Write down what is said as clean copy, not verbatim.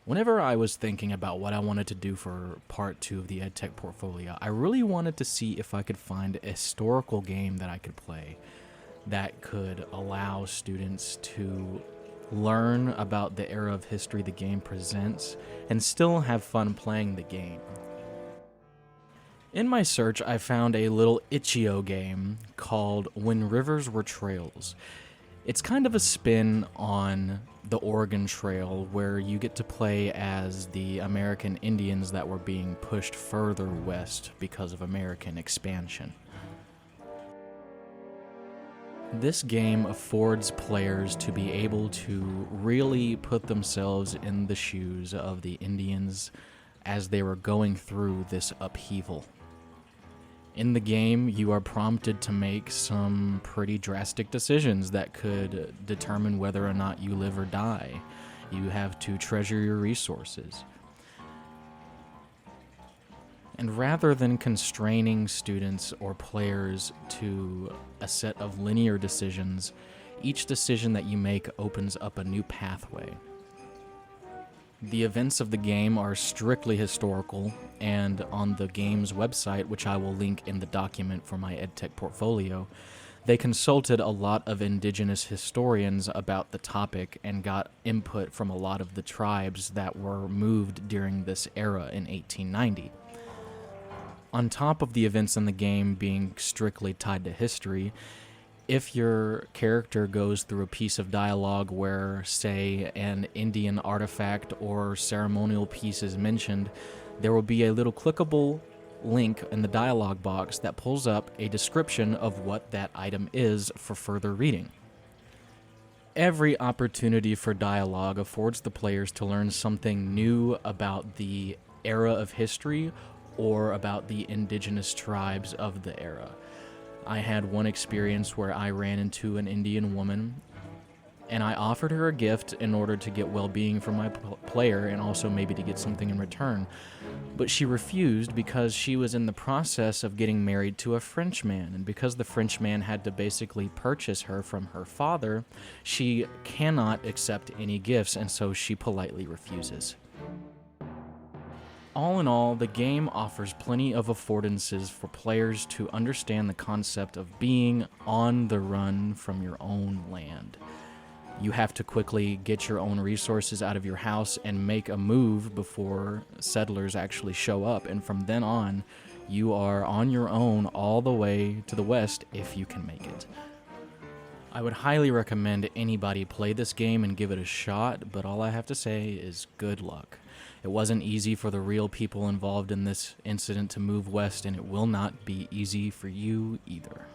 Whenever I was thinking about what I wanted to do for part two of the EdTech portfolio, I really wanted to see if I could find a historical game that I could play that could allow students to learn about the era of history the game presents and still have fun playing the game. In my search, I found a little itch.io game called When Rivers Were Trails. It's kind of a spin on the Oregon Trail, where you get to play as the American Indians that were being pushed further west because of American expansion. This game affords players to be able to really put themselves in the shoes of the Indians as they were going through this upheaval. In the game, you are prompted to make some pretty drastic decisions that could determine whether or not you live or die. You have to treasure your resources. And rather than constraining students or players to a set of linear decisions, each decision that you make opens up a new pathway. The events of the game are strictly historical, and on the game's website, which I will link in the document for my EdTech portfolio, they consulted a lot of indigenous historians about the topic and got input from a lot of the tribes that were moved during this era in 1890. On top of the events in the game being strictly tied to history, if your character goes through a piece of dialogue where, say, an Indian artifact or ceremonial piece is mentioned, there will be a little clickable link in the dialogue box that pulls up a description of what that item is for further reading. Every opportunity for dialogue affords the players to learn something new about the era of history or about the indigenous tribes of the era. I had one experience where I ran into an Indian woman, and I offered her a gift in order to get well-being for my player and also maybe to get something in return. But she refused because she was in the process of getting married to a Frenchman, and because the Frenchman had to basically purchase her from her father, she cannot accept any gifts, and so she politely refuses. All in all, the game offers plenty of affordances for players to understand the concept of being on the run from your own land. You have to quickly get your own resources out of your house and make a move before settlers actually show up, and from then on, you are on your own all the way to the west if you can make it. I would highly recommend anybody play this game and give it a shot, but all I have to say is good luck. It wasn't easy for the real people involved in this incident to move west, and it will not be easy for you either.